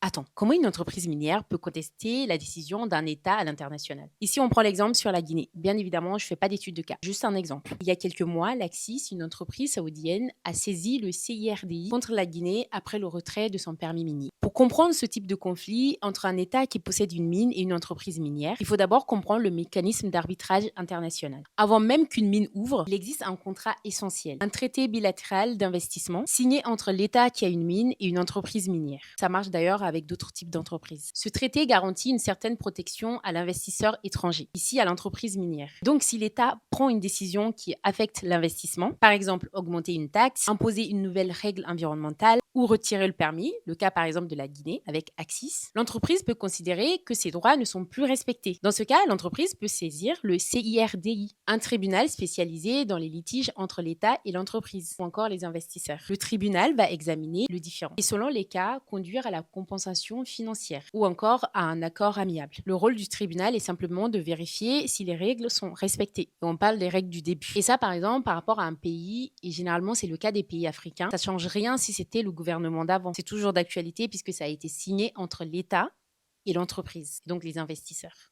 Attends, comment une entreprise minière peut contester la décision d'un État à l'international? Ici, on prend l'exemple sur la Guinée. Bien évidemment, je ne fais pas d'étude de cas. Juste un exemple. Il y a quelques mois, l'Axis, une entreprise saoudienne, a saisi le CIRDI contre la Guinée après le retrait de son permis minier. Pour comprendre ce type de conflit entre un État qui possède une mine et une entreprise minière, il faut d'abord comprendre le mécanisme d'arbitrage international. Avant même qu'une mine ouvre, il existe un contrat essentiel, un traité bilatéral d'investissement signé entre l'État qui a une mine et une entreprise minière. Ça marche d'ailleurs avec d'autres types d'entreprises. Ce traité garantit une certaine protection à l'investisseur étranger, ici à l'entreprise minière. Donc si l'État prend une décision qui affecte l'investissement, par exemple augmenter une taxe, imposer une nouvelle règle environnementale ou retirer le permis, le cas par exemple de la Guinée avec Axis, l'entreprise peut considérer que ses droits ne sont plus respectés. Dans ce cas, l'entreprise peut saisir le CIRDI, un tribunal spécialisé dans les litiges entre l'État et l'entreprise, ou encore les investisseurs. Le tribunal va examiner le différend et selon les cas, conduire à la compensation financière ou encore à un accord amiable. Le rôle du tribunal est simplement de vérifier si les règles sont respectées. Et on parle des règles du début. Et ça, par exemple, par rapport à un pays, et généralement c'est le cas des pays africains, ça change rien si c'était le gouvernement d'avant. C'est toujours d'actualité puisque ça a été signé entre l'État et l'entreprise, donc les investisseurs.